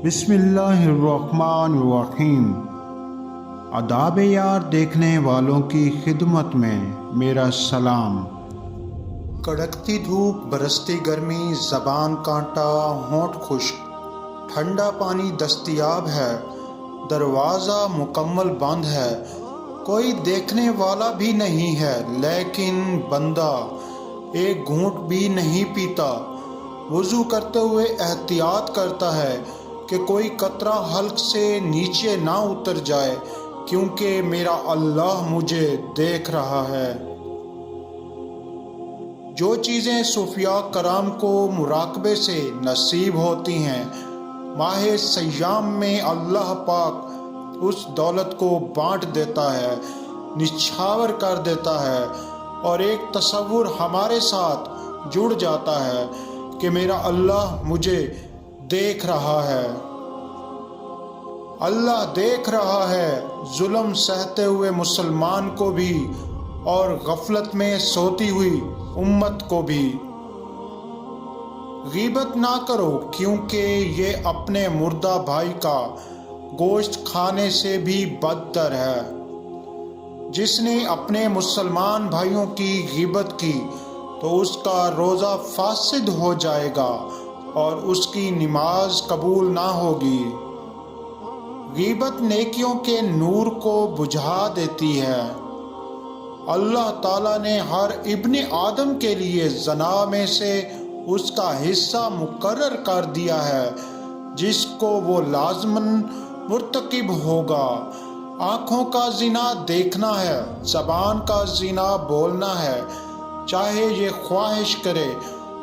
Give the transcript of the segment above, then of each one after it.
بسم اللہ الرحمن الرحیم۔ آداب یار دیکھنے والوں کی خدمت میں میرا سلام۔ کڑکتی دھوپ، برستی گرمی، زبان کانٹا، ہونٹ خشک، ٹھنڈا پانی دستیاب ہے، دروازہ مکمل بند ہے، کوئی دیکھنے والا بھی نہیں ہے، لیکن بندہ ایک گھونٹ بھی نہیں پیتا۔ وضو کرتے ہوئے احتیاط کرتا ہے کہ کوئی قطرہ حلق سے نیچے نہ اتر جائے، کیونکہ میرا اللہ مجھے دیکھ رہا ہے۔ جو چیزیں صوفیاء کرام کو مراقبے سے نصیب ہوتی ہیں، ماہ سیام میں اللہ پاک اس دولت کو بانٹ دیتا ہے، نچھاور کر دیتا ہے، اور ایک تصور ہمارے ساتھ جڑ جاتا ہے کہ میرا اللہ مجھے دیکھ رہا ہے۔ اللہ دیکھ رہا ہے ظلم سہتے ہوئے مسلمان کو بھی، اور غفلت میں سوتی ہوئی امت کو بھی۔ غیبت نہ کرو، کیونکہ یہ اپنے مردہ بھائی کا گوشت کھانے سے بھی بدتر ہے۔ جس نے اپنے مسلمان بھائیوں کی غیبت کی تو اس کا روزہ فاسد ہو جائے گا اور اس کی نماز قبول نہ ہوگی۔ غیبت نیکیوں کے نور کو بجھا دیتی ہے۔ اللہ تعالیٰ نے ہر ابن آدم کے لیے زنا میں سے اس کا حصہ مقرر کر دیا ہے جس کو وہ لازماً مرتکب ہوگا۔ آنکھوں کا زنا دیکھنا ہے، زبان کا زنا بولنا ہے، چاہے یہ خواہش کرے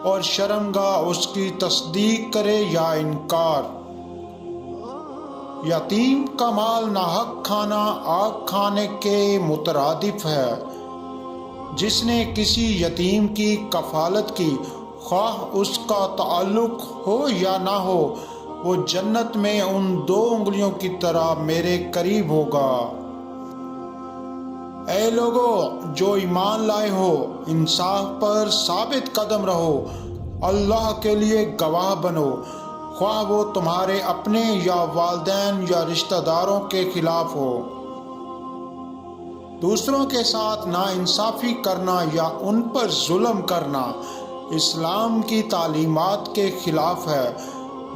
اور شرمگاہ اس کی تصدیق کرے یا انکار۔ یتیم کا مال ناحق کھانا آگ کھانے کے مترادف ہے۔ جس نے کسی یتیم کی کفالت کی، خواہ اس کا تعلق ہو یا نہ ہو، وہ جنت میں ان 2 انگلیوں کی طرح میرے قریب ہوگا۔ اے لوگو جو ایمان لائے ہو، انصاف پر ثابت قدم رہو، اللہ کے لیے گواہ بنو، خواہ وہ تمہارے اپنے یا والدین یا رشتہ داروں کے خلاف ہو۔ دوسروں کے ساتھ ناانصافی کرنا یا ان پر ظلم کرنا اسلام کی تعلیمات کے خلاف ہے۔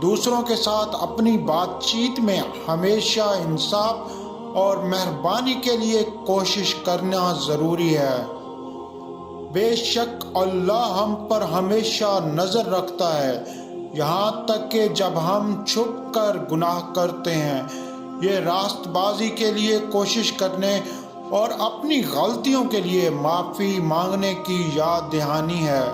دوسروں کے ساتھ اپنی بات چیت میں ہمیشہ انصاف اور مہربانی کے لیے کوشش کرنا ضروری ہے۔ بے شک اللہ ہم پر ہمیشہ نظر رکھتا ہے، یہاں تک کہ جب ہم چھپ کر گناہ کرتے ہیں۔ یہ راست بازی کے لیے کوشش کرنے اور اپنی غلطیوں کے لیے معافی مانگنے کی یاد دہانی ہے۔